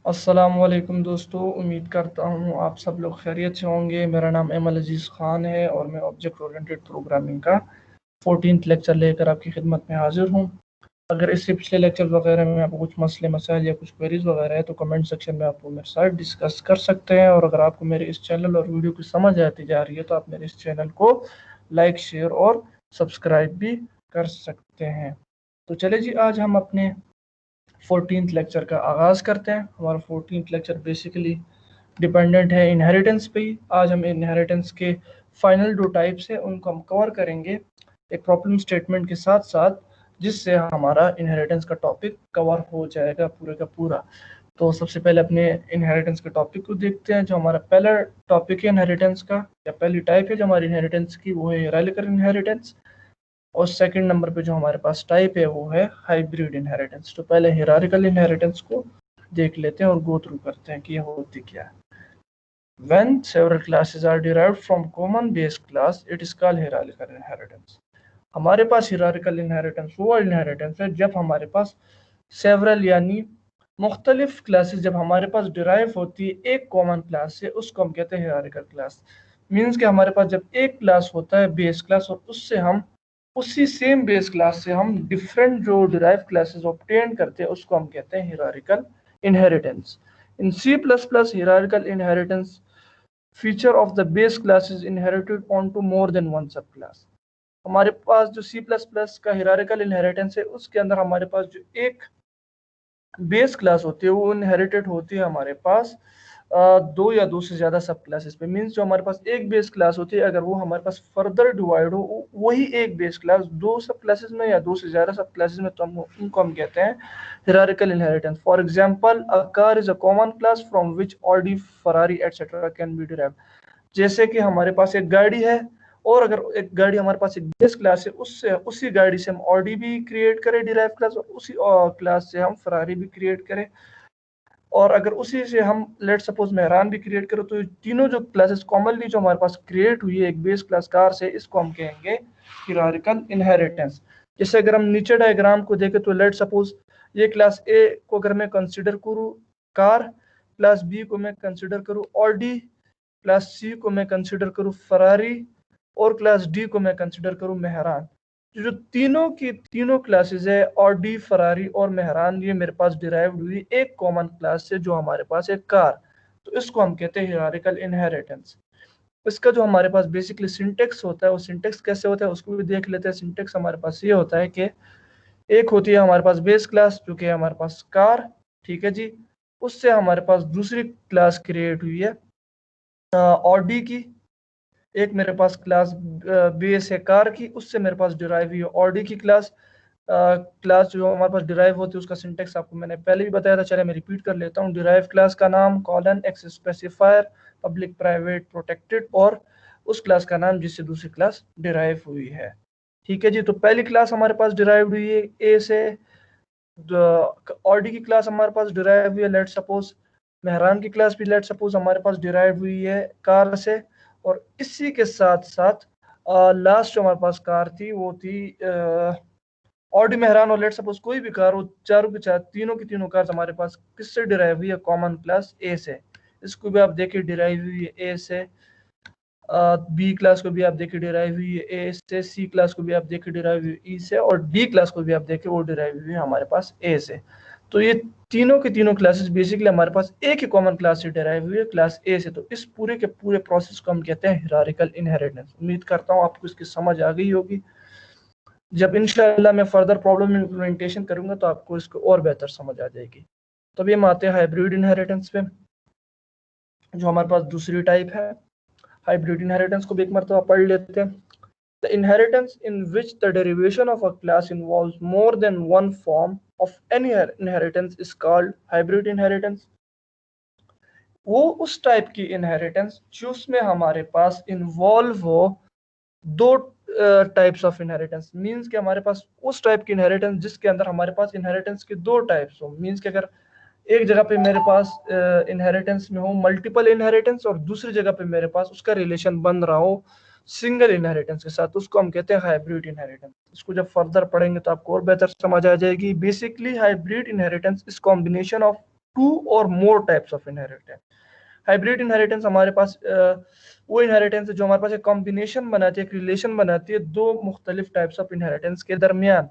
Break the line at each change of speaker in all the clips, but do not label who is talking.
अस्सलामुअलैकुम दोस्तों, उम्मीद करता हूँ आप सब लोग खैरियत से होंगे। मेरा नाम एमल अजीज़ ख़ान है और मैं ऑब्जेक्ट ओरिएंटेड प्रोग्रामिंग का 14th लेक्चर लेकर आपकी खिदमत में हाजिर हूँ। अगर इससे पिछले लेक्चर वगैरह में आपको कुछ मसले मसाइल या कुछ क्वेरीज वगैरह है तो कमेंट सेक्शन में आप वो मेरे साथ डिस्कस कर सकते हैं। और अगर आपको मेरे इस चैनल और वीडियो की समझ आती जा रही है तो आप मेरे इस चैनल को लाइक, शेयर और सब्सक्राइब भी कर सकते हैं। तो चले जी, आज हम अपने 14th लेक्चर का आगाज़ करते हैं। हमारा 14th लेक्चर बेसिकली डिपेंडेंट है इनहेरिटेंस पे ही। आज हम इनहेरिटेंस के फाइनल 2 टाइप्स हैं उनको हम कवर करेंगे एक प्रॉब्लम स्टेटमेंट के साथ साथ, जिससे हमारा इनहेरिटेंस का टॉपिक कवर हो जाएगा पूरे का पूरा। तो सबसे पहले अपने इनहेरिटेंस के टॉपिक को देखते हैं। जो हमारा पहला टॉपिक है इनहेरिटेंस का, या पहली टाइप है जो हमारी इनहेरिटेंस की, वो है हिरार्चिकल इनहेरिटेंस। और सेकंड नंबर पे जो हमारे पास टाइप है वो है हाइब्रिड इनहेरिटेंस। तो पहले हिरार्चिकल इनहेरिटेंस को देख लेते हैं और गो थ्रू करते हैं कि यह होती क्या है। When several classes are derived from common base class, it is called hierarchical inheritance. हमारे पास हिरार्चिकल इनहेरिटेंस वो इनहेरिटेंस है जब हमारे पास सेवरल यानी मुख्तलिफ क्लासेस जब हमारे पास डिराइव होती है एक कॉमन क्लास से, उसको हम कहते हैं हिरार्चिकल क्लास। मीन्स कि हमारे पास जब एक क्लास होता है बेस क्लास और उससे हम उसी सेम बेस क्लास से हम डिफरेंट जो डिराइव क्लासेस ऑब्टेन करते हैं उसको हम कहते हैं hierarchical inheritance. In C++ hierarchical inheritance feature of the base class is inherited onto more than one subclass। हमारे पास जो C++ का हिरार्चिकल इनहेरिटेंस है उसके अंदर हमारे पास जो एक बेस क्लास होती है वो इनहेरिटेड होती है हमारे पास दो या दो से ज़्यादा सब क्लासेस पे। मीन्स जो हमारे पास एक बेस क्लास होती है अगर वो हमारे पास फर्दर डिवाइड हो वही एक बेस क्लास दो सब क्लासेस में या दो से ज़्यादा सब क्लासेस में, तो हम उनको हम कहते हैं hierarchical inheritance. For example, a car is a common class from which Audi, Ferrari etcetera can be derived. जैसे कि हमारे पास एक गाड़ी है और अगर एक गाड़ी हमारे पास एक बेस क्लास है, उससे उसी गाड़ी से हम ऑडी भी क्रिएट करें डिराइव क्लास, और उसी क्लास से हम फरारी भी क्रिएट करें, और अगर उसी से हम लेट सपोज मेहरान भी क्रिएट करें, तो तीनों जो क्लासेस कॉमनली जो हमारे पास क्रिएट हुई है एक बेस क्लास कार से, इसको हम कहेंगे हिरार्चिकल इनहेरिटेंस। जैसे अगर हम नीचे डायग्राम को देखें तो लेट सपोज ये क्लास ए को अगर मैं कंसिडर करूँ कार, क्लास बी को मैं कंसिडर करूँ ऑडी, क्लास सी को मैं कंसिडर करूँ फरारी, और क्लास डी को मैं कंसिडर करूँ मेहरान। जो तीनों की तीनों क्लासेस है ऑडी, फरारी और मेहरान, ये मेरे पास डिराइव्ड हुई एक कॉमन क्लास से जो हमारे पास एक कार। तो इसको हम कहते हैं हिरार्चिकल इनहेरिटेंस। इसका जो हमारे पास बेसिकली सिंटेक्स होता है, वो सिंटेक्स कैसे होता है उसको भी देख लेते हैं। सिंटेक्स हमारे पास ये होता है कि एक होती है हमारे पास बेस क्लास जो कि हमारे पास कार, ठीक है जी, उससे हमारे पास दूसरी क्लास क्रिएट हुई है ऑडी की। एक मेरे पास क्लास बेस है कार की, उससे मेरे पास डिराइव हुई है ऑडी की क्लास। क्लास जो हमारे पास डिराइव होती है उसका सिंटेक्स आपको मैंने पहले भी बताया था, चले मैं रिपीट कर लेता हूँ। डिराइव क्लास का नाम colon, x specifier, public, private, protected, और उस क्लास का नाम जिससे दूसरी क्लास डिराइव हुई है। ठीक है जी, तो पहली क्लास हमारे पास डिराइव हुई है ए से, ऑडी की क्लास हमारे पास डिराइव हुई है लेट सपोज, मेहरान की क्लास भी लेट सपोज हमारे पास डिराइव हुई है कार से। और इसी के साथ साथ लास्ट जो हमारे पास कार थी वो थी ऑडी, मेहरान और लेट सपोज कोई भी कार हो, चारों की चार तीनों की तीनों कार हमारे पास किससे डिराइव हुई है, कॉमन क्लास ए से। इसको भी आप देखिए डिराइव हुई है ए से, बी क्लास को भी आप देखिए डिराइव हुई है ए से, सी क्लास को भी आप देखिए डिराइव हुई है ई से, और डी क्लास को भी आप देखिए वो डिराइव हुई है हमारे पास ए से। तो ये तीनों की तीनों क्लासेस बेसिकली हमारे पास एक ही कॉमन क्लास से डिराइव हुई है, क्लास ए से। तो इस पूरे के पूरे प्रोसेस को हम कहते हैं हिरार्चिकल इनहेरिटेंस। उम्मीद करता हूँ आपको इसकी समझ आ गई होगी। जब इंशाल्लाह मैं फर्दर प्रॉब्लम इम्प्लीमेंटेशन करूंगा तो आपको इसको और बेहतर समझ आ जाएगी। तो अभी हम आते हैं हाइब्रिड इनहेरिटेंस पे, जो हमारे पास दूसरी टाइप है। हाइब्रिड इनहेरिटेंस को भी एक मरतबा पढ़ लेते हैं। The inheritance in which the derivation of a class involves more than one form of any inheritance is called hybrid inheritance। वो उस टाइप की इनहेरिटेंस जिसमें हमारे पास इन्वॉल्व हो दो टाइप्स ऑफ इनहेरिटेंस। मींस कि हमारे पास उस टाइप की इनहेरिटेंस जिसके अंदर हमारे पास इनहेरिटेंस के दो टाइप्स हो। मींस कि अगर एक जगह पे मेरे पास इनहेरिटेंस में हो मल्टीपल इनहेरिटेंस, और दूसरी जगह पे मेरे पास उसका रिलेशन बन रहा हो सिंगल इनहेरिटेंस के साथ, उसको हम कहते हैं हाइब्रिड इनहेरिटेंस। इसको जब फर्दर पढ़ेंगे तो आपको और बेहतर समझ आ जाएगी। Basically hybrid inheritance is combination of two और more types of inheritance. Hybrid inheritance हमारे पास वो इनहेरिटेंस है जो हमारे पास एक कॉम्बिनेशन बनाती है, एक रिलेशन बनाती है दो मुख्तलिफ टाइप्स ऑफ इनहेरिटेंस के दरमियान।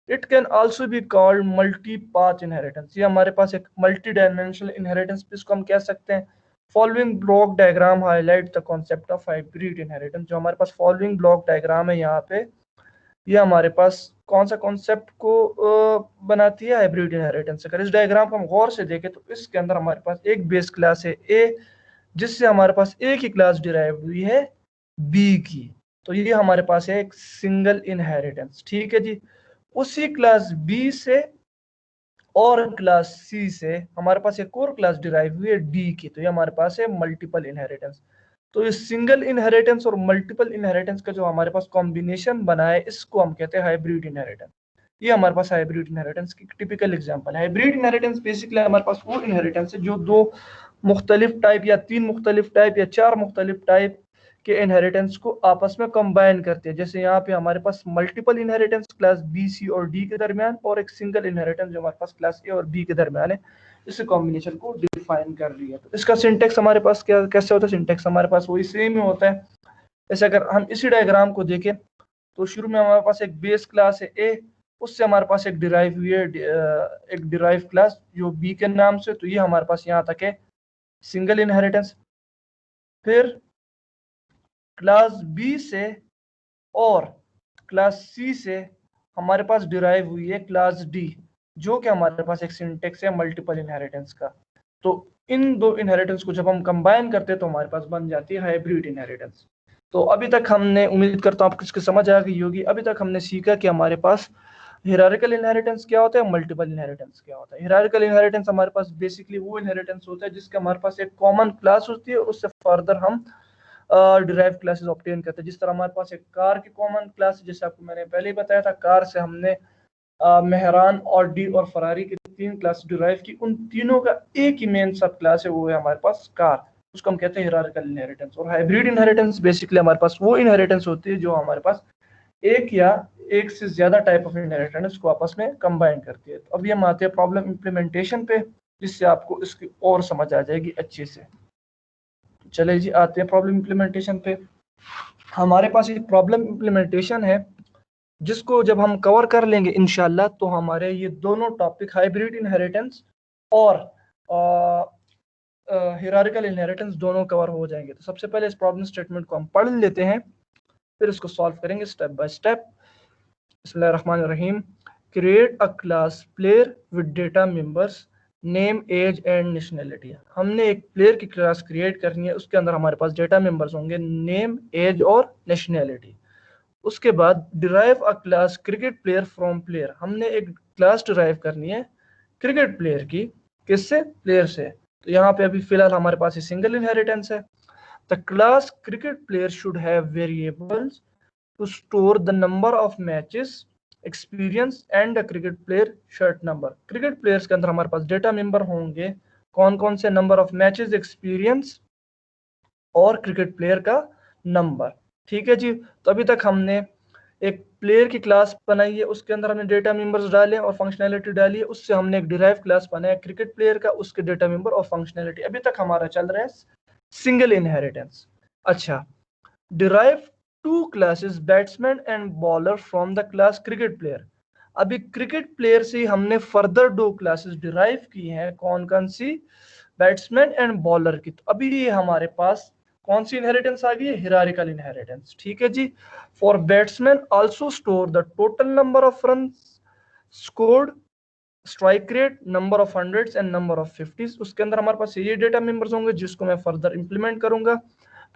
It can also be called multi path inheritance. ये हमारे पास एक मल्टी डायमेंशनल इनहेरिटेंस इसको हम कह सकते हैं। Following block diagram highlight the concept of hybrid inheritance. जो हमारे पास फॉलोइंग ब्लॉक डायग्राम है यहाँ पे, ये हमारे पास कौन सा कॉन्सेप्ट को बनाती है, हाइब्रिड इनहेरिटेंस। अगर इस डायग्राम को हम गौर से देखें तो इसके अंदर हमारे पास एक बेस क्लास है ए, जिससे हमारे पास ए की क्लास डिराइव हुई है बी की। तो ये हमारे पास है एक सिंगल इनहेरिटेंस, ठीक है जी। उसी क्लास बी से और क्लास सी से हमारे पास एक और क्लास डिराइव हुई है डी की। तो ये हमारे पास है मल्टीपल इनहेरिटेंस। तो इस सिंगल इनहेरिटेंस और मल्टीपल इनहेरिटेंस का जो हमारे पास कॉम्बिनेशन बना है, इसको हम कहते हैं हाइब्रिड इनहेरिटेंस। ये हमारे पास हाइब्रिड इनहेरिटेंस की टिपिकल एग्जांपल है। हाइब्रिड इनहेरिटेंस बेसिकली हमारे पास वो इनहेरिटेंस है जो दो मुख्तलिफ टाइप या तीन मुख्तलिफ टाइप या चार मुख्तलिफ टाइप के इनहेरिटेंस को आपस में कंबाइन करते हैं। जैसे यहाँ पे हमारे पास multiple inheritance class B C और डी के दरमियान, और एक सिंगल इनहेरिटेंस जो हमारे पास क्लास ए और बी के दरमियान है, इस कॉम्बिनेशन को डिफाइन कर रही है। तो इसका सिंटेक्स हमारे पास क्या कैसे होता है, सिंटेक्स हमारे पास वही सेम ही होता है। जैसे अगर हम इसी डायग्राम को देखें तो शुरू में हमारे पास एक बेस क्लास है ए, उससे हमारे पास एक डिराइव हुई है एक डिराइव क्लास जो बी के नाम से। तो ये हमारे पास यहाँ तक है सिंगल इनहेरिटेंस। फिर क्लास बी से और क्लास सी से हमारे पास डिराइव हुई है क्लास डी, जो कि हमारे पास एक सिंटेक्स है मल्टीपल इनहेरिटेंस का। तो इन दो इनहेरिटेंस को जब हम कंबाइन करते हैं तो हमारे पास बन जाती है हाइब्रिड इनहेरिटेंस। तो अभी तक हमने, उम्मीद करता हूँ आपको इसकी समझ आ गई होगी, अभी तक हमने सीखा कि हमारे पास हिरारिकल इनहेरिटेंस क्या होता है, मल्टीपल इनहेरिटेंस क्या होता है। हिरारिकल इनहेरिटेंस हमारे पास बेसिकली वो इनहेरिटेंस होता है जिसका हमारे पास एक कॉमन क्लास होती है और उससे फर्दर हम डिराइव क्लासेस ऑब्टेन करते हैं। जिस तरह हमारे पास एक कार की कॉमन क्लास है, जैसे आपको मैंने पहले ही बताया था, कार से हमने मेहरान और डी और फरारी की तीन क्लास डिराइव की। उन तीनों का एक ही मेन सब क्लास है, वो है हमारे पास कार। उसको हम कहते हैं हिरारिकल इनहेरिटेंस। और हाइब्रिड इनहेरिटेंस बेसिकली हमारे पास वो इनहेरिटेंस होती है जो हमारे पास एक या एक से ज्यादा टाइप ऑफ इनहेरिटेंस को आपस में कंबाइन करती है। तो अभी हम आते हैं प्रॉब्लम इंप्लीमेंटेशन पे, जिससे आपको इसकी और समझ आ जाएगी अच्छे से। चले जी आते हैं प्रॉब्लम इंप्लीमेंटेशन पे। हमारे पास एक प्रॉब्लम इंप्लीमेंटेशन है जिसको जब हम कवर कर लेंगे इंशाल्लाह तो हमारे ये दोनों टॉपिक हाइब्रिड इनहेरिटेंस और हिरारिकल इनहेरिटेंस दोनों कवर हो जाएंगे। तो सबसे पहले इस प्रॉब्लम स्टेटमेंट को हम पढ़ लेते हैं, फिर इसको सॉल्व करेंगे स्टेप बाय स्टेप। बिस्मिल्लाहिर्रहमानिर्रहीम। Create a class player with data members name age and nationality. हमने एक प्लेयर की क्लास क्रिएट करनी है, उसके अंदर हमारे पास डेटा मेंबर्स होंगे नेम, एज और नेशनैलिटी। उसके बाद derive a class cricket player from player. हमने एक क्लास डिराइव करनी है क्रिकेट प्लेयर की, किससे, प्लेयर से। तो यहाँ पे अभी फिलहाल हमारे पास सिंगल इनहेरिटेंस है। The class cricket player should have variables to store the number of matches, experience and the cricket player shirt number। Cricket players के अंदर हमारे पास डेटा मेंबर होंगे कौन कौन से, नंबर ऑफ मैचेस, एक्सपीरियंस और क्रिकेट प्लेयर का नंबर। ठीक है जी। तो अभी तक हमने एक प्लेयर की क्लास बनाई है, उसके अंदर हमने डेटा मेंबर्स डाले और फंक्शनैलिटी डाली है। उससे हमने एक डिराइव क्लास बनाया क्रिकेट प्लेयर का, उसके डेटा मेंबर और फंक्शनैलिटी। अभी तक हमारा चल रहा है सिंगल इनहेरिटेंस। अच्छा, derive two classes batsman and bowler from the class cricket player. अभी क्रिकेट प्लेयर से हमने फर्दर दो क्लासेस डिराइव की हैं, कौन कौन सी, बैट्समैन एंड बॉलर की। तो अभी ये हमारे पास कौन सी इनहेरिटेंस आ गई है, हिरारिकल इनहेरिटेंस। ठीक है जी। For batsman also store the total number of run scored, strike rate, number of hundreds and number of fifties. उसके अंदर हमारे पास ये डेटा मेंबर्स होंगे जिसको मैं फर्दर इंप्लीमेंट करूंगा।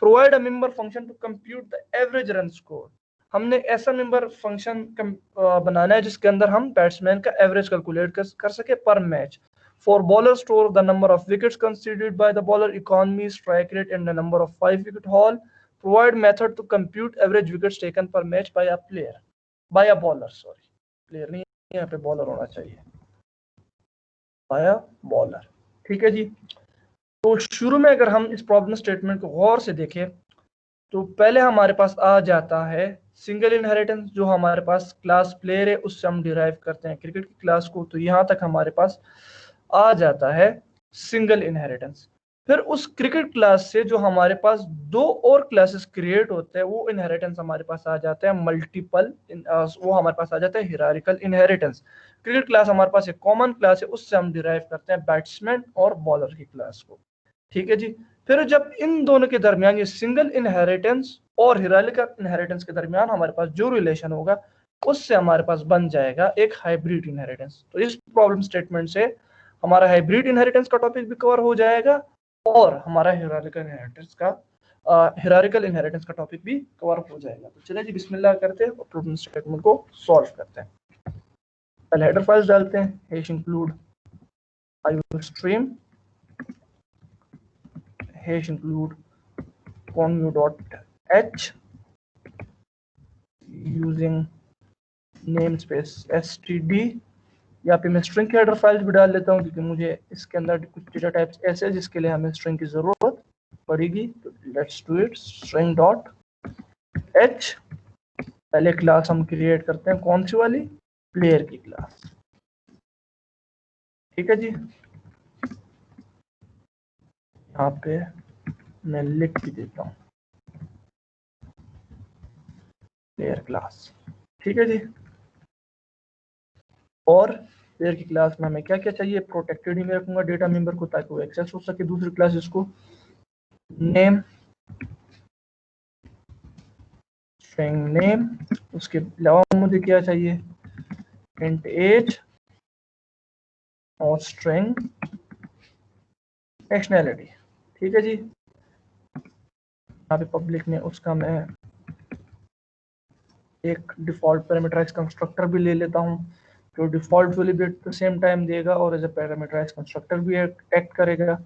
Provide a member function to compute the average run score. हमने ऐसा मेंबर फंक्शन बनाना है जिसके अंदर हम बैट्समैन का एवरेज कैलकुलेट कर सके per match. For bowler store the number of wickets considered by the bowler, economy, strike rate and the number of 5 wicket haul. Provide method to compute average wickets taken per match by a player, by a bowler, sorry player नहीं, यहाँ पे bowler होना चाहिए, bye a bowler. ठीक है जी। तो शुरू में अगर हम इस प्रॉब्लम स्टेटमेंट को गौर से देखें तो पहले हमारे पास आ जाता है सिंगल इनहेरिटेंस, जो हमारे पास क्लास प्लेयर है उससे हम डिराइव करते हैं क्रिकेट की क्लास को। तो यहाँ तक हमारे पास आ जाता है सिंगल इनहेरिटेंस। फिर उस क्रिकेट क्लास से जो हमारे पास दो और क्लासेस क्रिएट होते हैं वो इनहेरिटेंस हमारे पास आ जाता है मल्टीपल, वो हमारे पास आ जाता है हिरारिकल इनहेरिटेंस। क्रिकेट क्लास हमारे पास एक कॉमन क्लास है, उससे हम डिराइव करते हैं बैट्समैन और बॉलर की क्लास को। ठीक है जी। फिर जब इन दोनों के दरमियान ये सिंगल इनहेरिटेंस और हिरारिकल इनहेरिटेंस के दरमियान हमारे पास जो रिलेशन होगा उससे हमारे पास बन जाएगा एक हाइब्रिड इनहेरिटेंस। तो इस प्रॉब्लम स्टेटमेंट से हमारा हाइब्रिड इनहेरिटेंस का टॉपिक भी कवर हो जाएगा और हमारा हिरारिकल इनहेरिटेंस का टॉपिक भी कवर हो जाएगा। तो चलिए जी बिस्मिल्लाह करते हैं और प्रॉब्लम स्टेटमेंट को सॉल्व करते हैं। पहले हेडर फाइल्स डालते हैं, hash include iostream, hash include convu.h using name space std। यहाँ पे मैं स्ट्रिंग की हेडर फाइल्स भी डाल लेता हूँ क्योंकि मुझे इसके अंदर कुछ डेटा टाइप्स ऐसे हैं जिसके लिए हमें स्ट्रिंग की जरूरत पड़ेगी। तो let's do it, string dot h। पहले क्लास हम क्रिएट करते हैं, कौन सी वाली, प्लेयर की क्लास। ठीक है जी, यहाँ पे मैं लिख भी देता हूँ प्लेयर क्लास। ठीक है जी। और प्लेयर की क्लास में हमें क्या क्या चाहिए, प्रोटेक्टेड ही मैं रखूंगा डेटा मेंबर को ताकि वो एक्सेस हो सके दूसरी क्लासेस को। नेम, स्ट्रिंग नेम, उसके अलावा मुझे क्या चाहिए, इंट एज और स्ट्रिंग नेशनैलिटी। ठीक है जी। यहाँ पे पब्लिक में उसका मैं एक डिफॉल्ट पैरामीटराइज कंस्ट्रक्टर भी ले लेता हूँ जो डिफॉल्ट वैल्यू भी एट द सेम टाइम देगा और एज ए पैरामीटराइज कंस्ट्रक्टर भी एक्ट करेगा।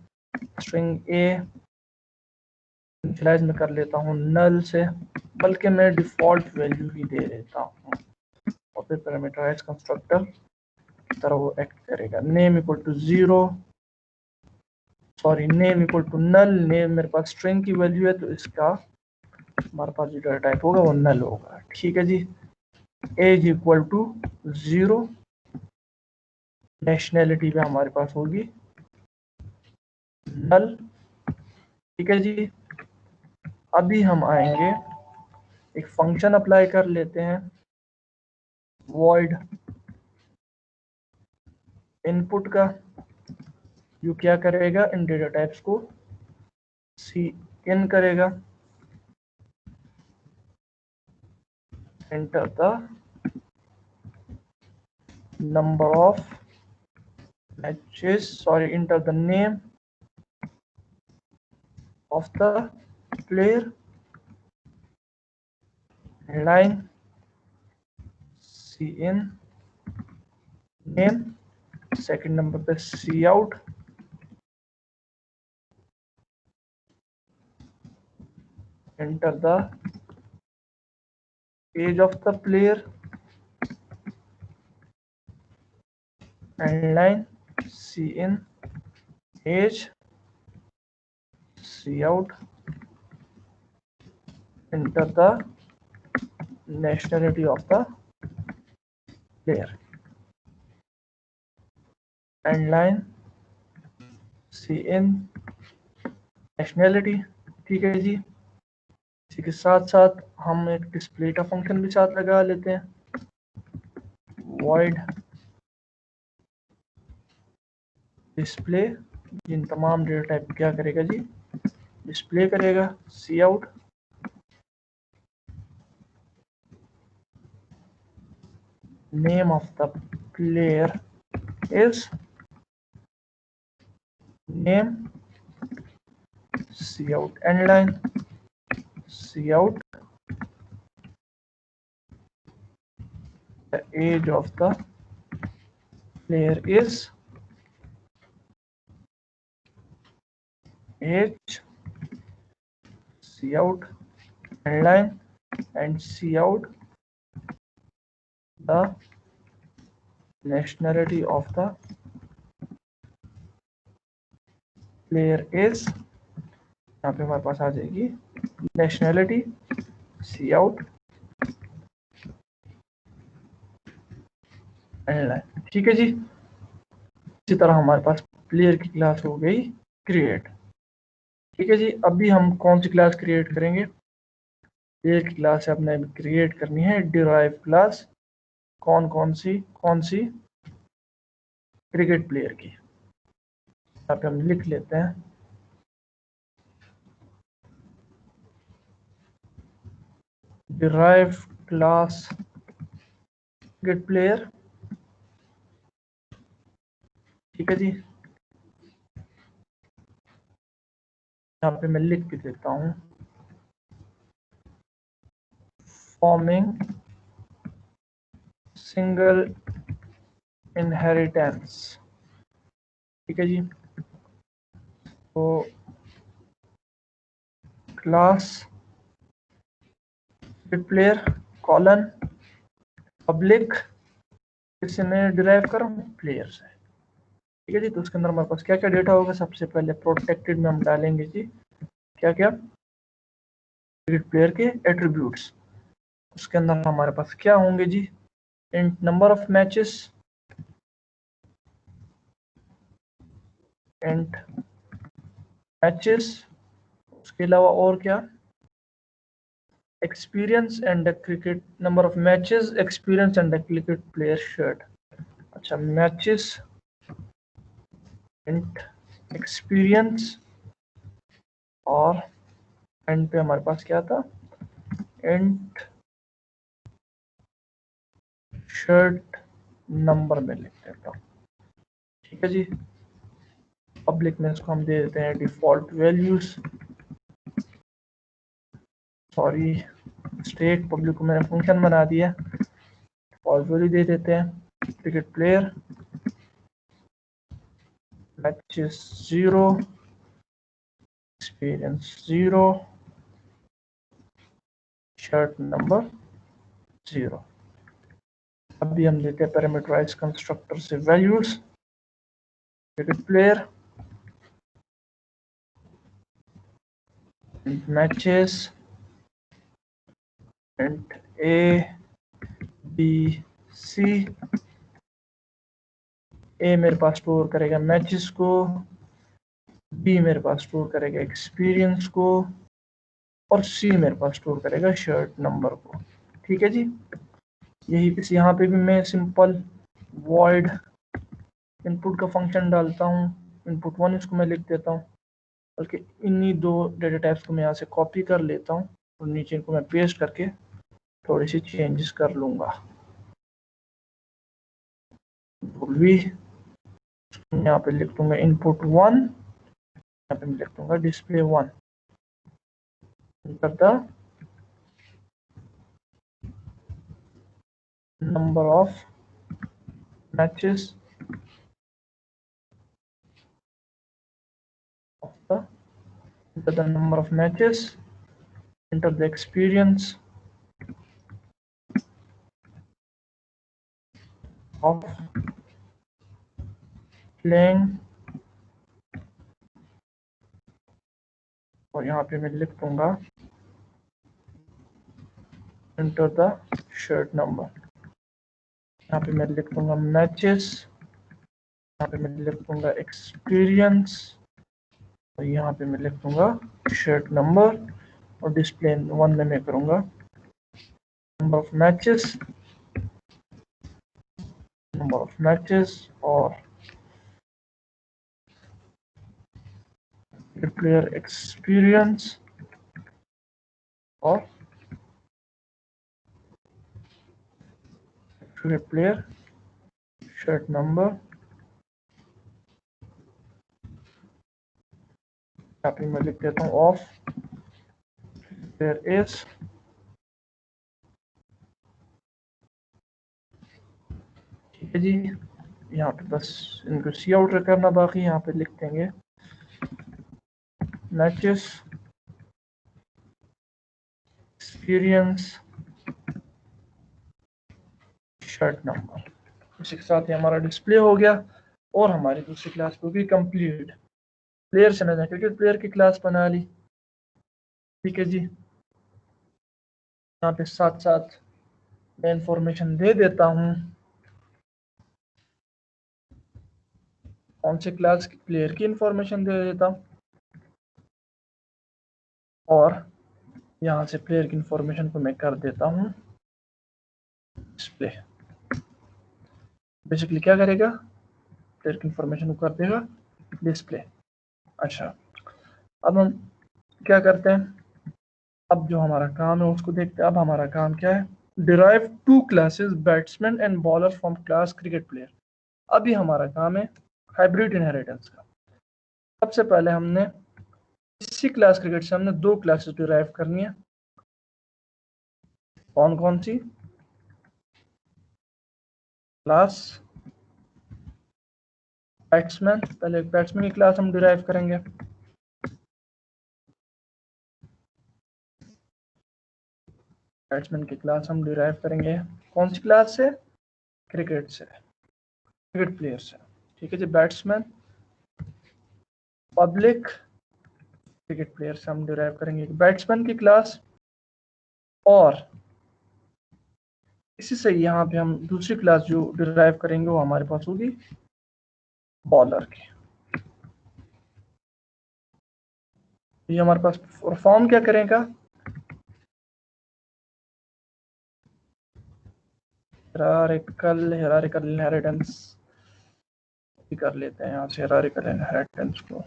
स्ट्रिंग ए इनिशियलाइज में कर लेता हूँ नल से, बल्कि मैं डिफॉल्ट वैल्यू ही दे देता हूँ और फिर पैरामीटराइज कंस्ट्रक्टर की तरह वो एक्ट करेगा। Name equal to 0, sorry name equal to null. Name मेरे पास स्ट्रिंग की वैल्यू है तो इसका हमारे पास जो डेटा टाइप होगा वो नल होगा। ठीक है जी। एज इक्वल टू 0, नेशनैलिटी पे हमारे पास होगी नल। ठीक है जी। अभी हम आएंगे, एक फंक्शन अप्लाई कर लेते हैं, void इनपुट का। जो क्या करेगा, इन डेटा टाइप्स को सी इन करेगा, enter the number of matches, sorry enter the name of the player, line C in name, second number पे C out, enter the age of the player and line C in age, C out, enter the nationality of the player and line C in nationality। ठीक है जी। इसी के साथ साथ हम एक display का फंक्शन भी साथ लगा लेते हैं, void डिस्प्ले, जिन तमाम डेटा टाइप क्या करेगा जी, डिस्प्ले करेगा। C out, name of the player is name, C out and line C out, the age of the player is age, C out and line and C out the nationality of the player is, यहाँ पे हमारे पास आ जाएगी nationality, C out and line. ठीक है जी। इसी तरह हमारे पास प्लेयर की क्लास हो गई क्रिएट। ठीक है जी, अभी हम कौन सी क्लास क्रिएट करेंगे? प्लेयर की क्लास अपने क्रिएट करनी है डिराइव क्लास। कौन सी? क्रिकेट प्लेयर की। यहाँ पे हम लिख लेते हैं डिराइव क्लास क्रिकेट प्लेयर। ठीक है जी, यहाँ पे मैं लिख के देता हूँ फॉर्मिंग सिंगल इनहेरिटेंस। ठीक है जी, तो class cricket player colon public किससे मैं डिराइव कर रहा हूँ? प्लेयर से। ठीक है जी, तो उसके अंदर हमारे पास क्या क्या डेटा होगा? सबसे पहले प्रोटेक्टेड में हम डालेंगे जी क्या क्या? क्रिकेट प्लेयर के एट्रीब्यूट्स। उसके अंदर हमारे पास क्या होंगे जी? Int number of matches, int matches, उसके अलावा और क्या? Experience and cricket number of matches, experience and cricket player shirt. अच्छा, मैचेस इंट एक्सपीरियंस और एंड पे हमारे पास क्या था? इंट शर्ट नंबर में लिख देता हूँ। ठीक है जी, पब्लिक में इसको हम दे देते हैं default values. Sorry state, public को मैंने फंक्शन बना दिया। डिफॉल्ट वैल्यू दे देते हैं cricket player matches 0, experience 0, shirt number 0। अभी हम देते हैं पैरामीटराइज कंस्ट्रक्टर से values cricket player matches int A B C. A मेरे पास स्टोर करेगा मैचेस को, बी मेरे पास स्टोर करेगा एक्सपीरियंस को, और सी मेरे पास स्टोर करेगा शर्ट नंबर को। ठीक है जी, यही इस यहाँ पे भी मैं सिंपल वॉइड इनपुट का फंक्शन डालता हूँ। इनपुट 1 इसको मैं लिख देता हूँ, बल्कि इन्हीं दो डेटा टाइप्स को मैं यहाँ से कॉपी कर लेता हूँ और नीचे इनको मैं पेस्ट करके थोड़ी सी चेंजेस कर लूँगा। भी यहाँ पे लिख दूंगा इनपुट 1, यहाँ पे मैं लिख दूंगा display 1 the number of matches of the number of matches, enter the experience of playing, और यहाँ पे मैं लिख दूंगा enter the shirt number। यहाँ पे मैं लिख दूंगा मैचेस, यहाँ पे मैं लिख दूंगा एक्सपीरियंस, और यहाँ पे मैं लिख दूंगा शर्ट नंबर, और डिस्प्ले 1 में मैं करूँगा नंबर ऑफ मैचेस, और प्लेयर एक्सपीरियंस और प्लेयर शर्ट नंबर। यहाँ पे मैं लिख देता हूँ ऑफ प्लेयर इज। ठीक है जी, यहाँ पे बस इनको सी आउट करना बाकी। यहाँ पे लिख देंगे मैचेस एक्सपीरियंस शर्ट नंबर। इसी के साथ ही हमारा डिस्प्ले हो गया और हमारी दूसरी क्लास को भी कंप्लीट। प्लेयर से ना क्रिकेट प्लेयर की क्लास बना ली। ठीक है जी, यहाँ पे साथ साथ मैं इंफॉर्मेशन दे देता हूँ कौन से क्लास की प्लेयर की इंफॉर्मेशन दे देता हूँ और यहाँ से प्लेयर की इंफॉर्मेशन को मैं कर देता हूँ डिस्प्ले। बेसिकली क्या करेगा, प्लेयर की इंफॉर्मेशन को कर देगा डिस्प्ले। अच्छा, अब हम क्या करते हैं, अब जो हमारा काम है उसको देखते हैं। अब हमारा काम क्या है, derive two classes batsman and bowler from class cricket player. अभी हमारा काम है हाइब्रिड इनहेरिटेंस का। सबसे पहले हमने इसी क्लास क्रिकेट से हमने दो क्लासेस डिराइव करनी है। कौन कौन सी, क्लास बैट्समैन, पहले बैट्समैन की क्लास हम डिराइव करेंगे। बैट्समैन की क्लास हम डिराइव करेंगे कौन सी क्लास से, क्रिकेट से, क्रिकेट प्लेयर से। ठीक है जी, बैट्समैन पब्लिक क्रिकेट प्लेयर से हम डिराइव करेंगे बैट्समैन की क्लास, और इसी से यहाँ पे हम दूसरी क्लास जो डिराइव करेंगे वो हमारे पास होगी बॉलर की। ये हमारे पास फॉर्म क्या करेगा, हिरारिकल इनहेरिटेंस कर लेते हैं यहाँ से, हिरारिकल इनहेरिटेंस को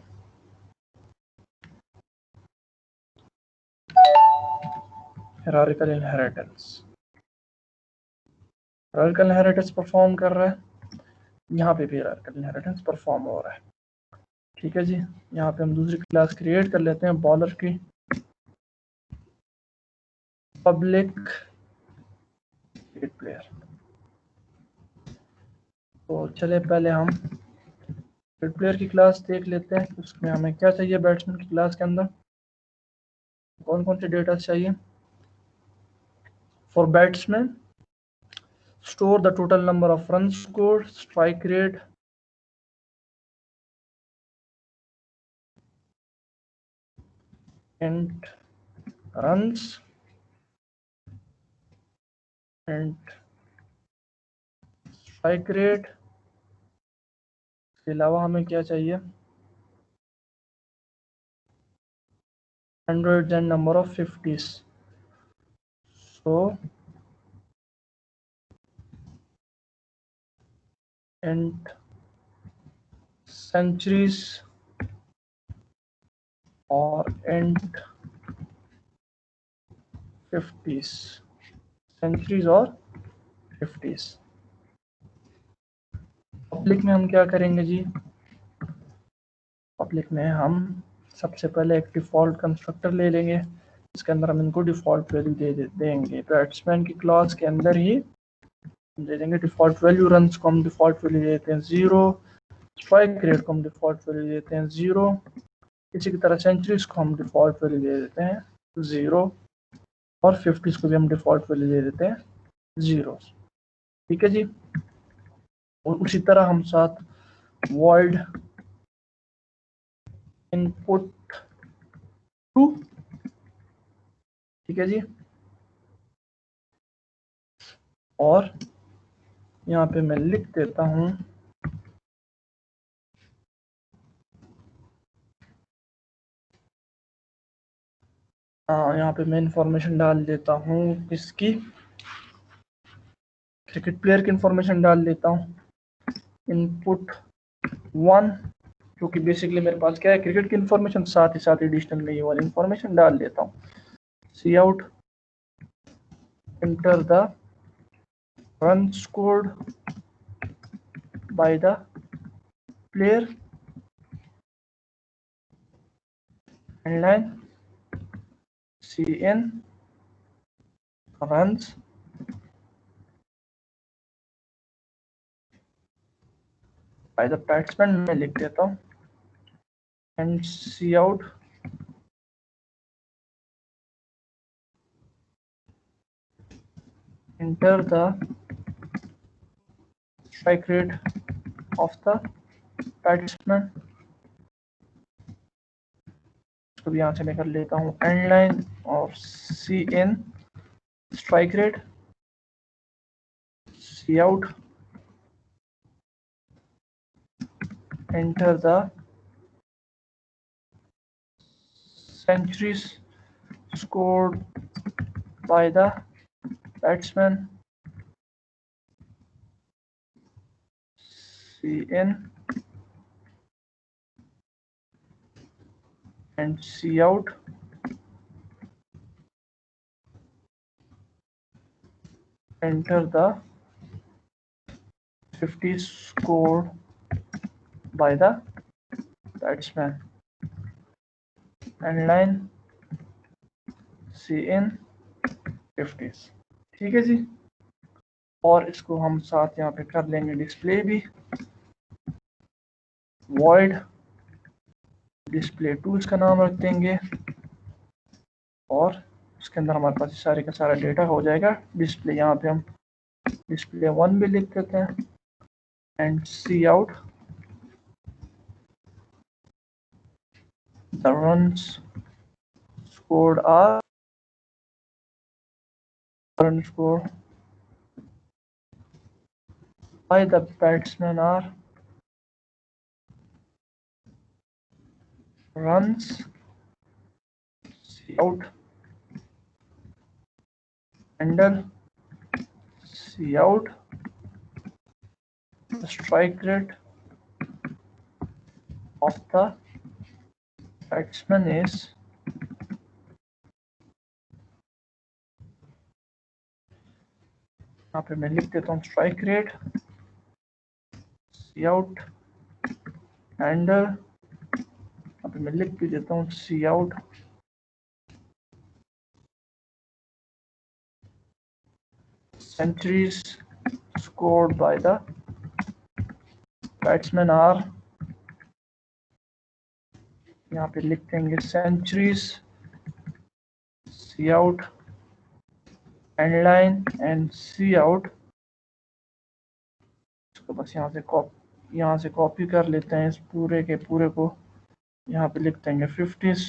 हिरारिकल इनहेरिटेंस परफॉर्म कर रहा है, यहाँ पे भी हिरारिकल इनहेरिटेंस परफॉर्म हो रहा है। ठीक है जी, यहाँ पे हम दूसरी क्लास क्रिएट कर लेते हैं बॉलर की, पब्लिक क्रिकेट प्लेयर। तो चले पहले हम क्रिकेट प्लेयर की क्लास देख लेते हैं, उसमें हमें क्या चाहिए बैट्समैन की क्लास के अंदर, कौन कौन से डेटा चाहिए। For batsman store the total number of run score, strike rate, and runs and strike rate. इसके अलावा हमें क्या चाहिए, hundreds and number of 50s। So and centuries और एंड 50s, सेंचुरीज और 50s। पब्लिक में हम क्या करेंगे जी, पब्लिक में हम सबसे पहले एक डिफ़ॉल्ट कंस्ट्रक्टर ले लेंगे, इसके अंदर हम इनको डिफ़ॉल्ट वैल्यू देंगे। बैट्समैन की क्लॉज के अंदर ही दे देंगे डिफ़ॉल्ट वैल्यू। रन्स को हम डिफ़ॉल्ट वैल्यू देते हैं 0, स्ट्राइक रेट को हम डिफ़ॉल्ट वैल्यू देते हैं 0, इसी की तरह सेंचुरीज को हम डिफ़ॉल्ट वैल्यू दे देते हैं 0, और 50s को भी हम डिफ़ॉल्ट वैल्यू दे देते हैं 0। ठीक है जी, और उसी तरह हम साथ वॉइड इनपुट टू, ठीक है जी, और यहाँ पे मैं लिख देता हूँ यहाँ पे मैं इंफॉर्मेशन डाल देता हूँ इसकी, क्रिकेट प्लेयर की इंफॉर्मेशन डाल देता हूँ इनपुट 1, जो कि बेसिकली मेरे पास क्या है क्रिकेट की इंफॉर्मेशन, साथ ही साथ एडिशनल में ये वाली इंफॉर्मेशन डाल देता हूँ। C out enter the run scored by the player and line cn runs by the batsman मैं लिख देता हूँ, and see out enter the strike rate of the batsman। इसको भी यहाँ से मैं कर लेता हूँ एंड लाइन और cn strike rate, see out enter the centuries scored by the batsman C-in and C-out. Enter the 50s scored by the batsman and line C-in 50s। ठीक है जी। और इसको हम साथ यहाँ पे कर लेंगे डिस्प्ले भी, void डिस्प्ले टूल्स का नाम रख देंगे और इसके अंदर हमारे पास सारे का सारा डेटा हो जाएगा डिस्प्ले। यहाँ पे हम डिस्प्ले 1 भी लिख देते हैं and C out the runs scored are run scored by the batsman are runs see out handle see out the strike rate of the batsman is यहाँ पे मैं लिख देता हूँ strike rate C out handle, यहाँ पे मैं लिख भी देता हूँ C out centuries scored by the batsman are, यहाँ पे लिख देंगे centuries C out and line and C out. इसको बस यहाँ से कॉपी कर लेते हैं इस पूरे के पूरे को, यहाँ पे लिख देंगे 50s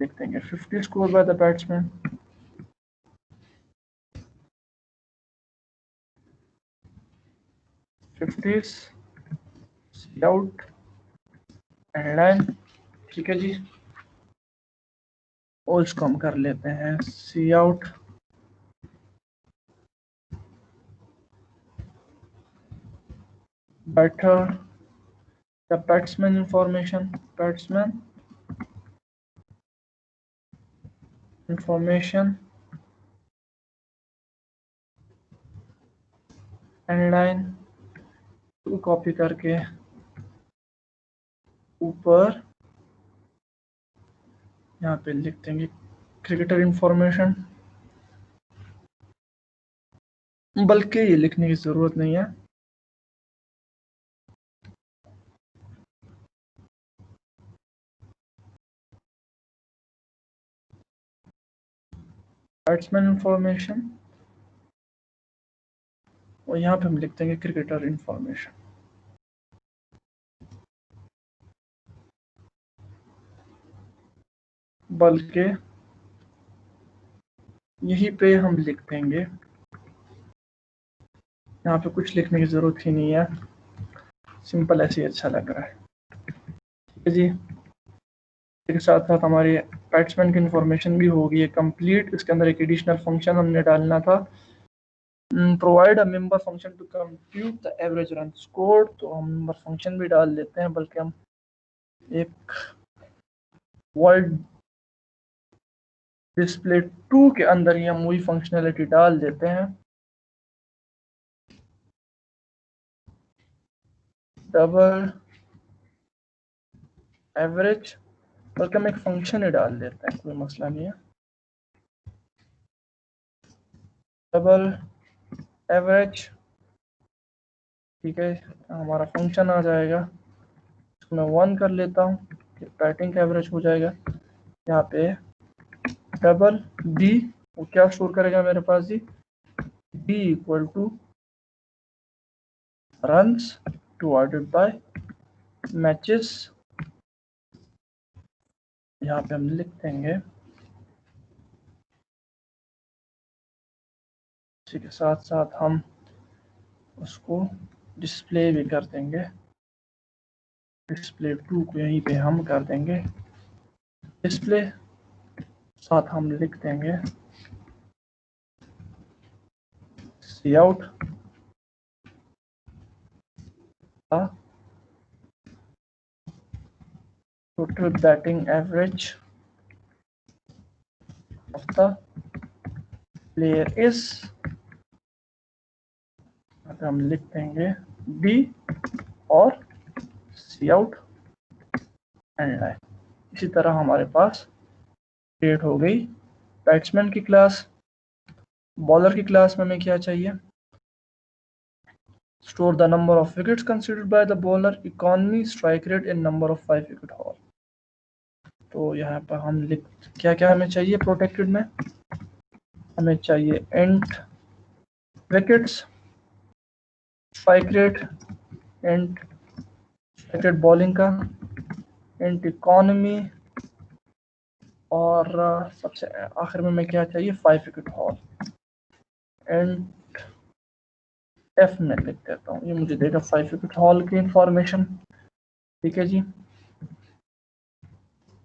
लिख देंगे 50 score by the batsman fifties C out and line. ठीक है जी। और इसको हम कर लेते हैं C out better the batsman information end line को कॉपी करके ऊपर यहाँ पे लिख देंगे क्रिकेटर इंफॉर्मेशन, बल्कि ये लिखने की जरूरत नहीं है, बैट्समैन इंफॉर्मेशन और यहाँ पे हम लिख देंगे क्रिकेटर इंफॉर्मेशन। बल्कि यहीं पे हम लिख देंगे, यहाँ पे कुछ लिखने की जरूरत ही नहीं है, सिंपल ऐसे ही अच्छा लग रहा है। ठीक है जी। इसके साथ साथ हमारी बैट्समैन की इंफॉर्मेशन भी होगी है कंप्लीट। इसके अंदर एक एडिशनल फंक्शन हमने डालना था, provide a member function to compute the average run scored. तो हम मेंबर फंक्शन भी डाल देते हैं, बल्कि हम एक वर्ल्ड डिस्प्ले 2 के अंदर ही हम वही फंक्शनैलिटी डाल देते हैं, डबल एवरेज, बल्कि हम एक फंक्शन ही डाल देते हैं, कोई मसला नहीं है। डबल एवरेज, ठीक है, हमारा फंक्शन आ जाएगा। इसको मैं 1 कर लेता हूँ कि बैटिंग का एवरेज हो जाएगा। यहाँ पे डबल डी, वो क्या स्टोर करेगा मेरे पास जी, D equal to runs divided by matches. यहाँ पे हम लिख देंगे इसी के साथ साथ हम उसको डिस्प्ले भी कर देंगे। डिस्प्ले 2 को यहीं पे हम कर देंगे डिस्प्ले, साथ हम लिख देंगे C out total batting average of the player is, हम लिख देंगे बी और सी आउट एंड लाइन। इसी तरह हमारे पास क्रिएट हो गई बैट्समैन की क्लास। बॉलर की क्लास में हमें क्या चाहिए? Store the number of wickets considered bye the bowler, economy, strike rate in number of 5 wicket hall. तो यहाँ पर हम लिख क्या क्या हमें चाहिए प्रोटेक्टेड में? हमें चाहिए and wickets, strike rate, and strike rate bowling का, एंड इकोनॉमी, और सबसे आखिर में हमें क्या चाहिए? 5 विकेट हॉल। एंड एफ में लिख देता हूँ, ये मुझे देगा 5 विकेट हॉल की इंफॉर्मेशन। ठीक है जी।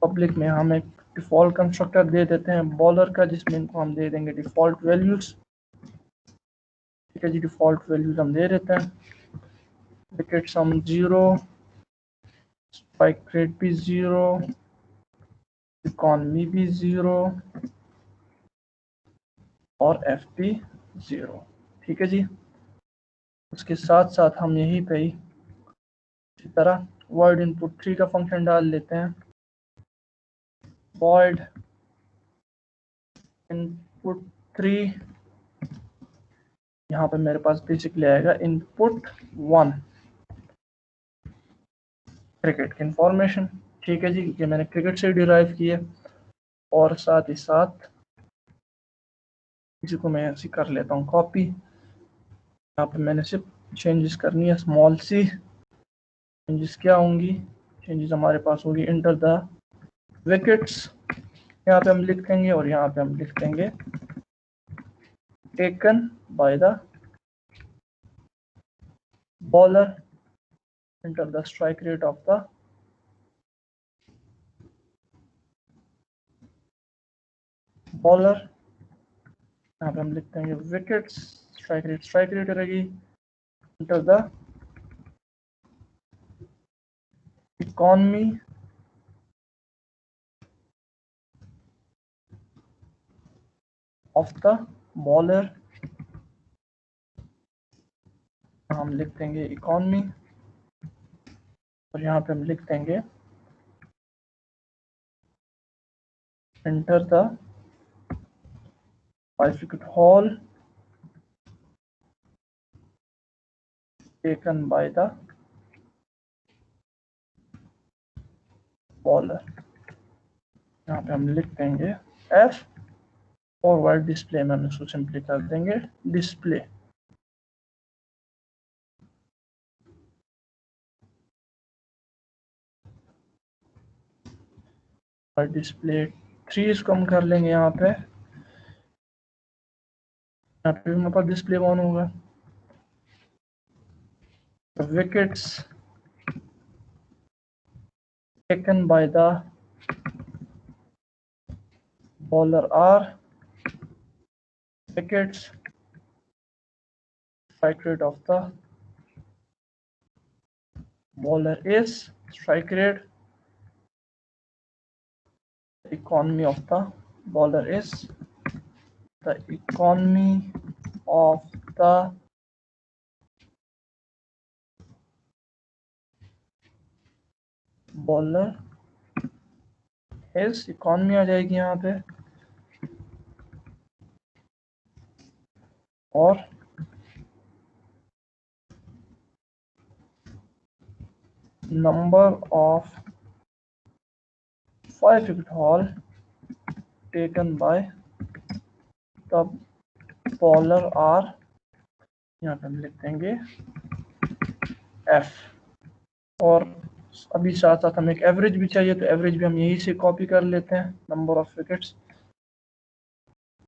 पब्लिक में हम एक डिफॉल्ट कंस्ट्रक्टर दे देते हैं बॉलर का, जिसमें इनको हम दे देंगे डिफॉल्ट वैल्यूज। ठीक है जी, डिफॉल्ट वैल्यूज हम दे देते हैं। विकेट्स हम 0, स्ट्राइक रेट भी 0, इकोनॉमी भी 0 और एफ भी 0। ठीक है जी। उसके साथ साथ हम यहीं पे ही इसी तरह void input 3 का फंक्शन डाल लेते हैं। void input 3, यहाँ पे मेरे पास बेसिकली आएगा input 1 क्रिकेट की इंफॉर्मेशन। ठीक है जी, ये मैंने क्रिकेट से डिराइव किया। और साथ ही साथ इसी को मैं ऐसे कर लेता हूँ कॉपी। यहाँ पे मैंने सिर्फ चेंजेस करनी है, स्मॉल सी चेंजेस। क्या होंगी चेंजेस? हमारे पास होगी इंटर द विकेट्स, यहाँ पे हम लिख देंगे, और यहाँ पे हम लिख देंगे taken by the bowler, enter the strike rate of the bowler, यहाँ पे हम लिख देंगे विकेट्स, स्ट्राइक रेट रहेगी, enter the economy of the bowler, हम लिख देंगे इकोनॉमी, और यहाँ पे हम लिख देंगे enter the 5 wicket hall taken by the bowler, यहाँ पे हम लिख देंगे एफ, और वर्ड डिस्प्ले में हम इसको सिंपली कर देंगे डिस्प्ले। और डिस्प्ले 3 इसको हम कर लेंगे। यहाँ पे हमारे पास डिस्प्ले 1 होगा। Wickets taken by the bowler are, wickets strike rate of the bowler is, strike rate, economy of the bowler is, the economy of the bowler is, economy आ जाएगी यहाँ पे, और number of 5 wicket haul taken by the bowler are, यहाँ पे हम लिख देंगे F। और अभी साथ साथ हमें एक एवरेज भी चाहिए, तो एवरेज भी हम यहीं से कॉपी कर लेते हैं, नंबर ऑफ विकेट्स।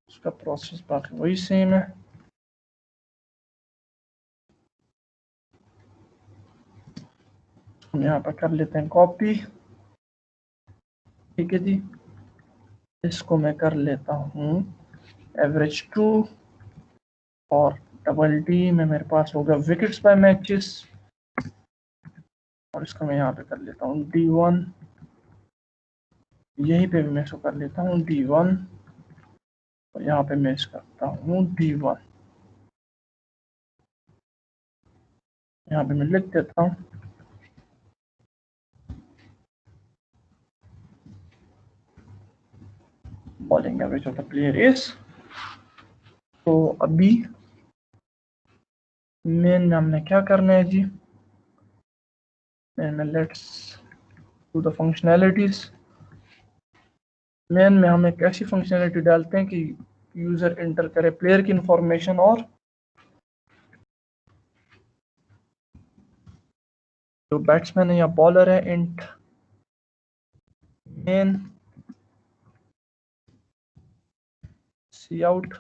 उसका प्रोसेस बाकी वही सेम है। हम यहाँ पर कर लेते हैं कॉपी। ठीक है जी, इसको मैं कर लेता हूँ एवरेज 2 और डबल डी में मेरे पास होगा विकेट्स बाय मैचेस, और इसको मैं यहाँ पे कर लेता हूँ D1। यहीं पे भी मैं इसको कर लेता हूँ D1 और यहाँ पे मैं इसको करता हूँ D1। यहाँ पे मैं लिख देता हूँ bowling average of the player is. तो अभी मेन में हमने क्या करना है जी, मेन में let's do the functionalities. Main में हम एक ऐसी फंक्शनैलिटी डालते हैं कि यूजर एंटर करे प्लेयर की इंफॉर्मेशन और जो बैट्समैन है या बॉलर है, int main C out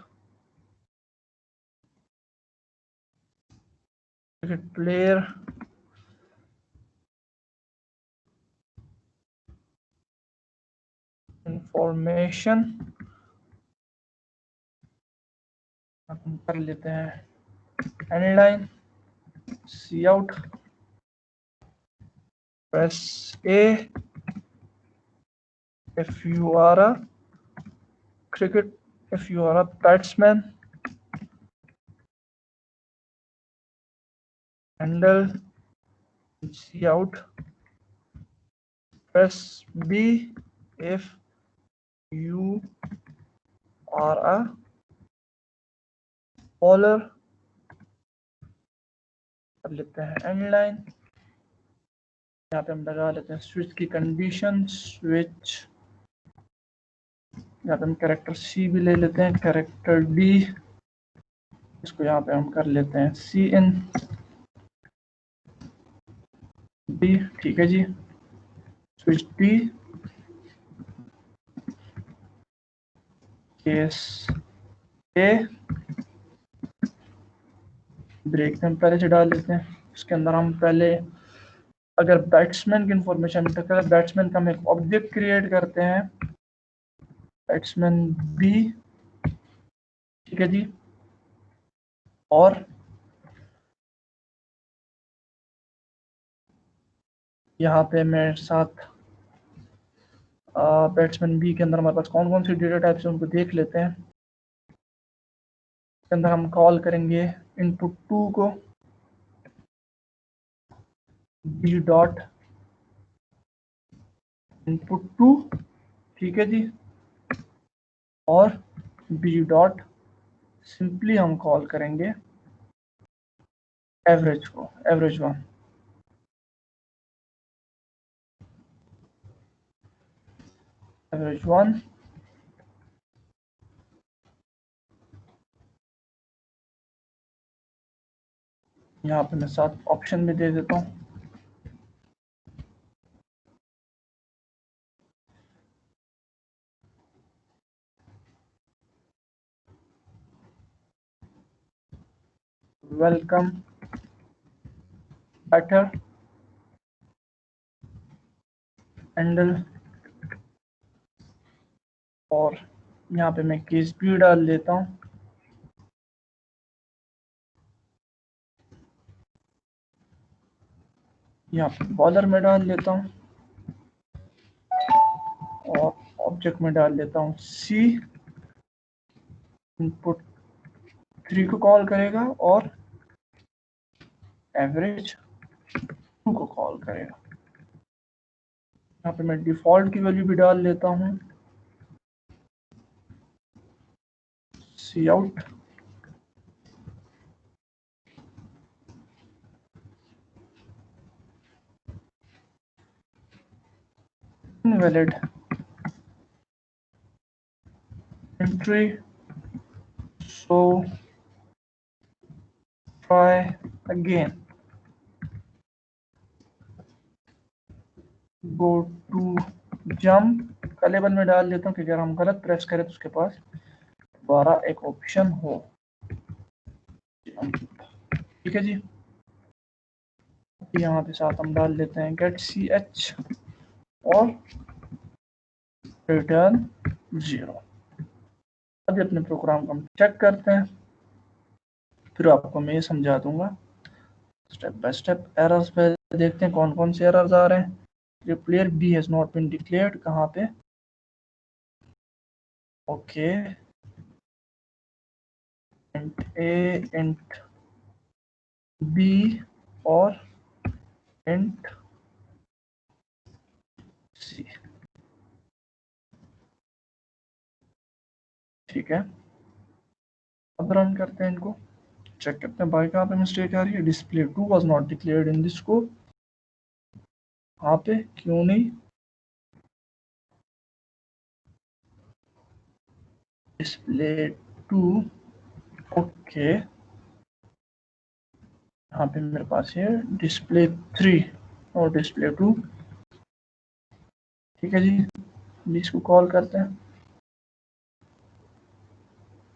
player information हम कर लेते हैं end line C out press A if you are a cricket, if you are a batsman, handle see out, press B if you are a bowler। कर लेते हैं end line, यहाँ पे हम लगा लेते हैं स्विच की कंडीशन, स्विच यहाँ पे हम कैरेक्टर सी भी ले लेते हैं, कैरेक्टर डी इसको यहाँ पे हम कर लेते हैं सी इन डी। ठीक है जी, स्विच डी केस ए ब्रेक हम पहले से डाल लेते हैं। इसके अंदर हम पहले अगर बैट्समैन की इंफॉर्मेशन करें, बैट्समैन का हम एक ऑब्जेक्ट क्रिएट करते हैं बैट्समैन बी। ठीक है जी, और यहाँ पे मेरे साथ बैट्समैन बी के अंदर हमारे पास कौन कौन सी डेटा टाइप्स हैं उनको देख लेते हैं। इसके अंदर हम कॉल करेंगे इनपुट 2 को बी डॉट इनपुट 2। ठीक है जी, और बी डॉट सिंपली हम कॉल करेंगे एवरेज को, एवरेज 1। एवरेज 1 यहाँ पे मैं साथ ऑप्शन भी दे देता हूँ। वेलकम बैटर हैंडल, और यहाँ पे मैं केस भी डाल लेता हूँ। यहाँ पे बॉलर में डाल लेता हूँ और ऑब्जेक्ट में डाल लेता हूँ सी। इनपुट 3 को कॉल करेगा और एवरेज 2 को कॉल करेगा। यहाँ पे मैं डिफॉल्ट की वैल्यू भी डाल लेता हूँ C out invalid entry, so try again, go to jump का लेबल में डाल देता हूँ कि अगर हम गलत प्रेस करें तो उसके पास दोबारा एक ऑप्शन हो। ठीक है जी, यहाँ पे साथ हम डाल लेते हैं गेट ch और रिटर्न 0। अभी अपने प्रोग्राम को हम चेक करते हैं, फिर आपको मैं ये समझा दूंगा स्टेप बाय स्टेप। एरर्स पे देखते हैं कौन कौन से एरर्स आ रहे हैं। ये player B has not been declared, कहाँ पे? Okay, int A, int B और इंट सी। ठीक है, अब रन करते हैं इनको, चेक करते हैं भाई कहाँ पे मिस्टेक आ रही है। Display 2 was not declared in this scope, कहाँ पे, क्यों नहीं? डिस्प्ले 2, ओके, यहाँ पे मेरे पास है डिस्प्ले 3 और डिस्प्ले 2। ठीक है जी, इसको कॉल करते हैं,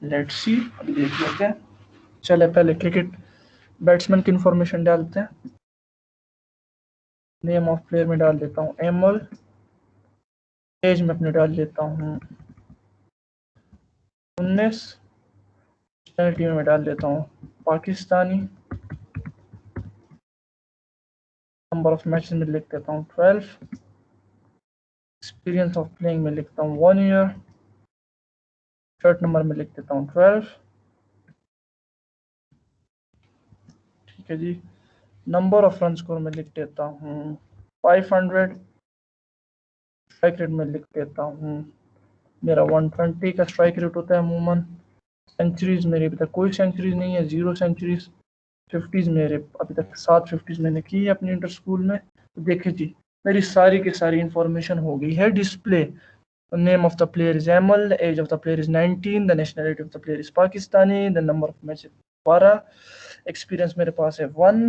लेट्स सी, अभी देख लेते हैं। चले पहले क्रिकेट बैट्समैन की इंफॉर्मेशन डालते हैं। नेम ऑफ प्लेयर में डाल देता हूँ एमल, एज में अपने डाल देता हूँ 19, नेशनलिटी में डाल देता हूँ पाकिस्तानी, नंबर ऑफ मैचेस में लिख देता हूँ 12, एक्सपीरियंस ऑफ प्लेइंग में लिखता हूँ 1 ईयर, शर्ट नंबर में लिख देता हूँ 12। ठीक है जी, नंबर ऑफ रन स्कोर में लिख देता हूँ 500, स्ट्राइक रेट में लिख देता हूँ मेरा 120 का स्ट्राइक रेट होता है अमूमन। सेंचुरीज मेरी अभी तक कोई सेंचुरीज नहीं है, 0 सेंचुरीज। 50s मेरे अभी तक 7 50s मैंने की है अपने इंटर स्कूल में। तो देखिए जी, मेरी सारी की सारी इंफॉर्मेशन हो गई है display. Name of the player is Emal, age of the player is 19, the nationality of the player is Pakistani, the number of match 12, experience मेरे पास है 1,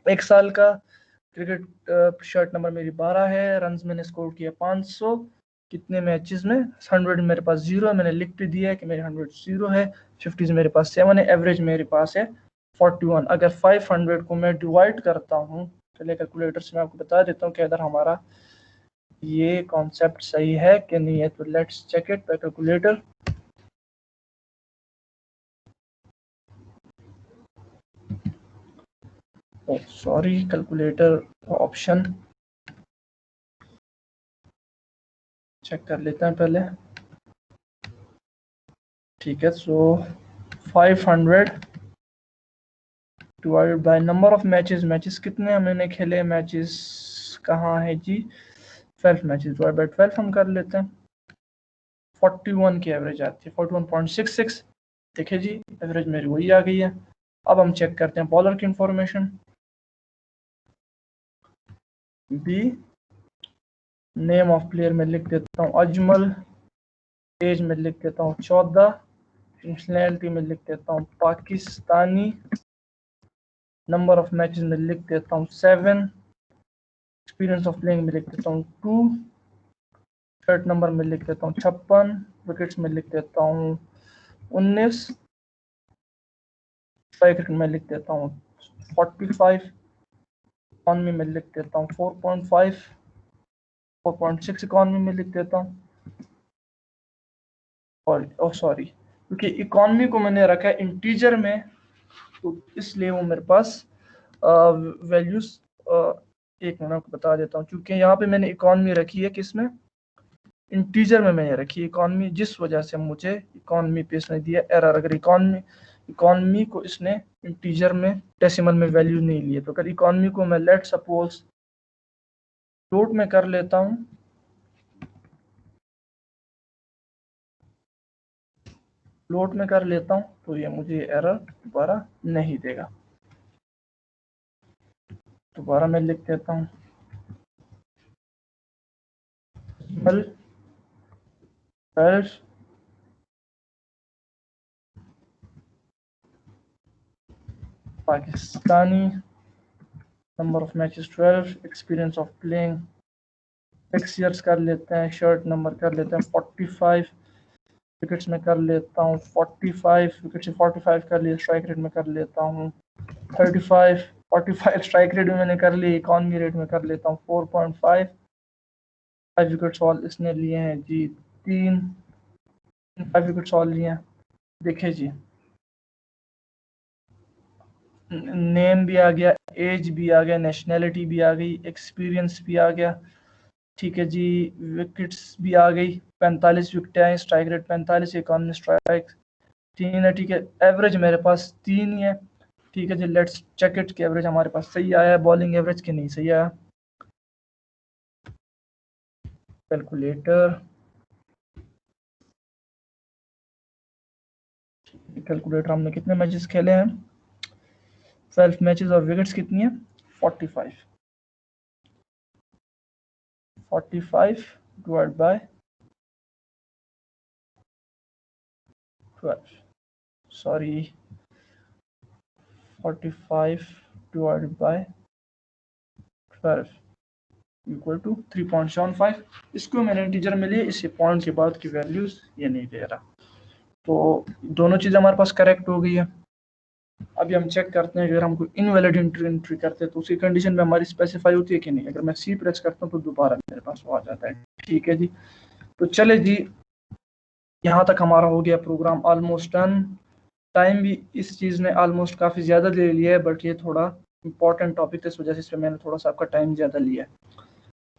1 साल का। क्रिकेट शर्ट नंबर मेरी 12 है, रन्स मैंने स्कोर किया 500, कितने मैचेस में? 100 मेरे पास 0 है, मैंने लिख भी दिया है कि मेरे 100 0 है। 50s मेरे पास 7 है, एवरेज मेरे पास है 41। अगर 500 को मैं डिवाइड करता हूँ, चलिए कैलकुलेटर से मैं आपको बता देता हूँ कि अगर हमारा ये कॉन्सेप्ट सही है कि नहीं है। तो let's check it by calculator. Sorry, calculator option check कर लेते हैं पहले। ठीक है, so 500 divided by number of matches, matches कितने मैंने खेले, मैचेस कहाँ है जी, 12 मैचेस डिवाइड बाय 12 हम कर लेते हैं। 41 की एवरेज आती है 41.66। देखिए जी, एवरेज मेरी वही आ गई है। अब हम चेक करते हैं बॉलर की information. B, name of player में लिख देता हूँ अजमल, एज में लिख देता हूँ 14, नेशनलिटी में लिख देता हूँ पाकिस्तानी, नंबर ऑफ मैचेस में लिख देता हूँ 7, एक्सपीरियंस ऑफ प्लेइंग में लिख देता हूँ 2, शर्ट नंबर में लिख देता हूँ 56, विकेट्स में लिख देता हूँ 19, स्ट्राइक रेट में लिख देता हूँ 45, इकॉनमी में लिख देता हूँ 4.5, 4.6 इकॉनमी में लिख देता हूँ। और सॉरी, क्योंकि इकॉनमी को मैंने रखा है इंटीजर में, तो इसलिए वो मेरे पास वैल्यूज एक मिनट आपको बता देता हूँ। क्योंकि यहाँ पे मैंने इकॉनमी रखी है किसमें, इंटीजर में मैंने रखी है इकॉनमी, जिस वजह से मुझे इकॉनमी पे इसने दिया एरर। अगर इकॉनमी को इसने इंटीजर में डेसिमल में वैल्यू नहीं लिए, तो अगर इकॉनमी को मैं लेट सपोज फ्लोट में कर लेता हूँ, फ्लोट में कर लेता हूँ, तो ये मुझे एरर दोबारा नहीं देगा। दोबारा मैं लिख देता हूँ Pakistani, number of matches 12, experience of playing 6 years कर लेते हैं, शर्ट नंबर कर लेते हैं 45, विकेट्स में कर लेता हूँ 45, विकेट से 45 कर लिया, स्ट्राइक रेट में कर लेता हूँ 35, 45 स्ट्राइक रेट में मैंने कर ली, इकॉनमी रेट में कर लेता हूँ 4.5। 5 विकेट सॉल इसने लिए हैं जी, 5 विकेट सॉल लिए हैं। देखिए जी, नेम भी आ गया, एज भी आ गया, नेशनैलिटी भी आ गई, एक्सपीरियंस भी आ गया, ठीक है जी, विकेट्स भी आ गई, 45 विकेट आए, स्ट्राइक रेट 45, इकॉनमी स्ट्राइक 3 है, ठीक है, एवरेज मेरे पास 3 ही है, ठीक है जी। लेट्स चेक इट कि एवरेज हमारे पास सही आया है बॉलिंग एवरेज कि नहीं सही आया। कैलकुलेटर, कैलकुलेटर हमने कितने मैचेस खेले हैं, 12 मैचेस और विकेट्स कितनी है 45। 45 divide by 12, sorry 45 divide by 12 equal to 3.75। इसको मैंने इंटीजर में लिए, इसी पॉइंट के बाद की वैल्यूज ये नहीं दे रहा, तो दोनों चीज़ हमारे पास करेक्ट हो गई है। अभी हम चेक करते हैं, अगर हमको इनवैलिड एंट्री करते हैं तो उसी कंडीशन में हमारी स्पेसिफाई होती है कि नहीं। अगर मैं सी प्रेस करता हूँ तो दोबारा मेरे पास वो आ जाता है, ठीक है जी। तो चले जी, यहाँ तक हमारा हो गया प्रोग्राम ऑलमोस्ट डन। टाइम भी इस चीज़ ने ऑलमोस्ट काफ़ी ज़्यादा ले लिया है, बट ये थोड़ा इंपॉर्टेंट टॉपिक है, इस वजह से इस पर मैंने थोड़ा सा आपका टाइम ज़्यादा लिया है।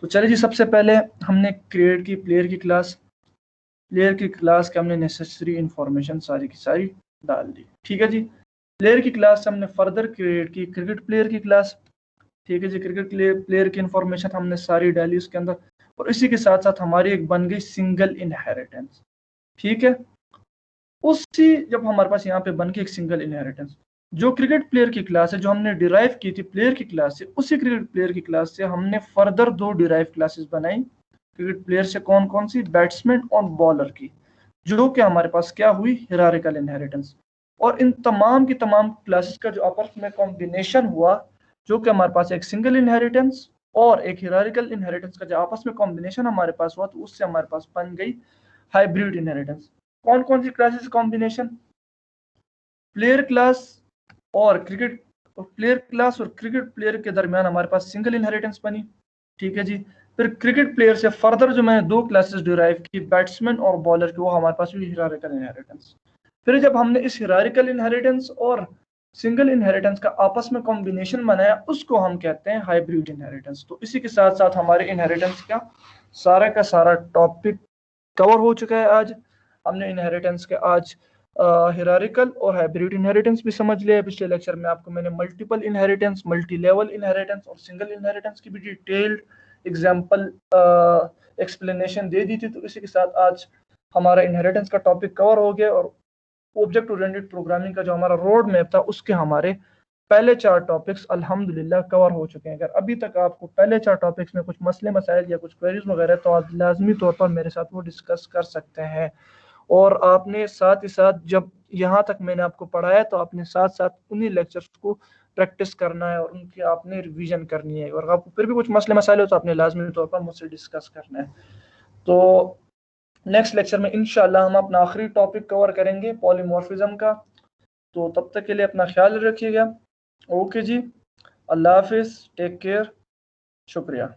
तो चलिए जी, सबसे पहले हमने क्रिएट की प्लेयर की क्लास, प्लेयर की क्लास के हमने नेसेसरी इंफॉर्मेशन सारी की सारी डाल दी, ठीक है जी। प्लेयर की क्लास से हमने फर्दर क्रिएट की क्रिकेट प्लेयर की क्लास, ठीक है जी। क्रिकेट प्लेयर की इंफॉर्मेशन हमने सारी डाली उसके अंदर, और इसी के साथ साथ हमारी एक बन गई सिंगल इनहेरिटेंस, ठीक है। उसी जब हमारे पास यहाँ पे बन गई एक सिंगल इनहेरिटेंस, जो क्रिकेट प्लेयर की क्लास है जो हमने डिराइव की थी प्लेयर की क्लास से, उसी क्रिकेट प्लेयर की क्लास से हमने फर्दर 2 डिराइव क्लासेस बनाई क्रिकेट प्लेयर से। कौन कौन सी, बैट्समैन और बॉलर की, जो कि हमारे पास क्या हुई, हिरारिकल इनहेरिटेंस। और इन तमाम की तमाम क्लासेस का जो आपस में कॉम्बिनेशन हुआ, जो कि हमारे पास एक सिंगल इनहेरिटेंस और एक हिरारिकल इनहेरिटेंस का जो आपस में कॉम्बिनेशन हमारे पास हुआ, तो उससे हमारे पास बन गई हाइब्रिड इनहेरिटेंस। कौन कौन सी क्लासेस कॉम्बिनेशन, प्लेयर क्लास और क्रिकेट, प्लेयर क्लास और क्रिकेट प्लेयर के दरमियान हमारे पास सिंगल इनहेरिटेंस बनी, ठीक है जी। फिर क्रिकेट प्लेयर से फर्दर जो मैंने 2 क्लासेस डिराइव की, बैट्समैन और बॉलर की, वो हमारे पास हुई हिरारिकल इनहेरिटेंस। फिर जब हमने इस हिरारिकल इनहेरिटेंस और सिंगल इनहेरिटेंस का आपस में कॉम्बिनेशन बनाया, उसको हम कहते हैं हाइब्रिड इनहेरिटेंस। तो इसी के साथ साथ हमारे इनहेरिटेंस का सारा टॉपिक कवर हो चुका है। आज हमने इनहेरिटेंस के आज हिरारिकल और हाइब्रिड इनहेरिटेंस भी समझ लिया है। पिछले लेक्चर में आपको मैंने multiple inheritance, multi level inheritance और सिंगल इनहेरिटेंस की भी डिटेल्ड एग्जांपल एक्सप्लेनेशन दे दी थी। तो इसी के साथ आज हमारा इनहेरिटेंस का टॉपिक कवर हो गया, और ऑब्जेक्ट ओरिएंटेड प्रोग्रामिंग का जो हमारा रोड मैप था, उसके हमारे पहले 4 टॉपिक्स अल्हम्दुलिल्लाह कवर हो चुके हैं। अगर अभी तक आपको पहले 4 टॉपिक्स में कुछ मसले मसाइल या कुछ क्वेरीज वगैरह, तो आप लाजमी तौर पर मेरे साथ वो डिस्कस कर सकते हैं। और आपने साथ ही साथ जब यहाँ तक मैंने आपको पढ़ाया, तो आपने साथ साथ उन्हीं लेक्चर्स को प्रैक्टिस करना है और उनकी आपने रिवीजन करनी है। और आपको फिर भी कुछ मसले मसाइल हो तो आपने लाजमी तौर पर मुझसे डिस्कस करना है। तो नेक्स्ट लेक्चर में इंशाल्लाह हम अपना आखिरी टॉपिक कवर करेंगे, पॉलीमॉर्फिज्म का। तो तब तक के लिए अपना ख्याल रखिएगा। ओके जी, अल्लाह हाफिज़, टेक केयर, शुक्रिया।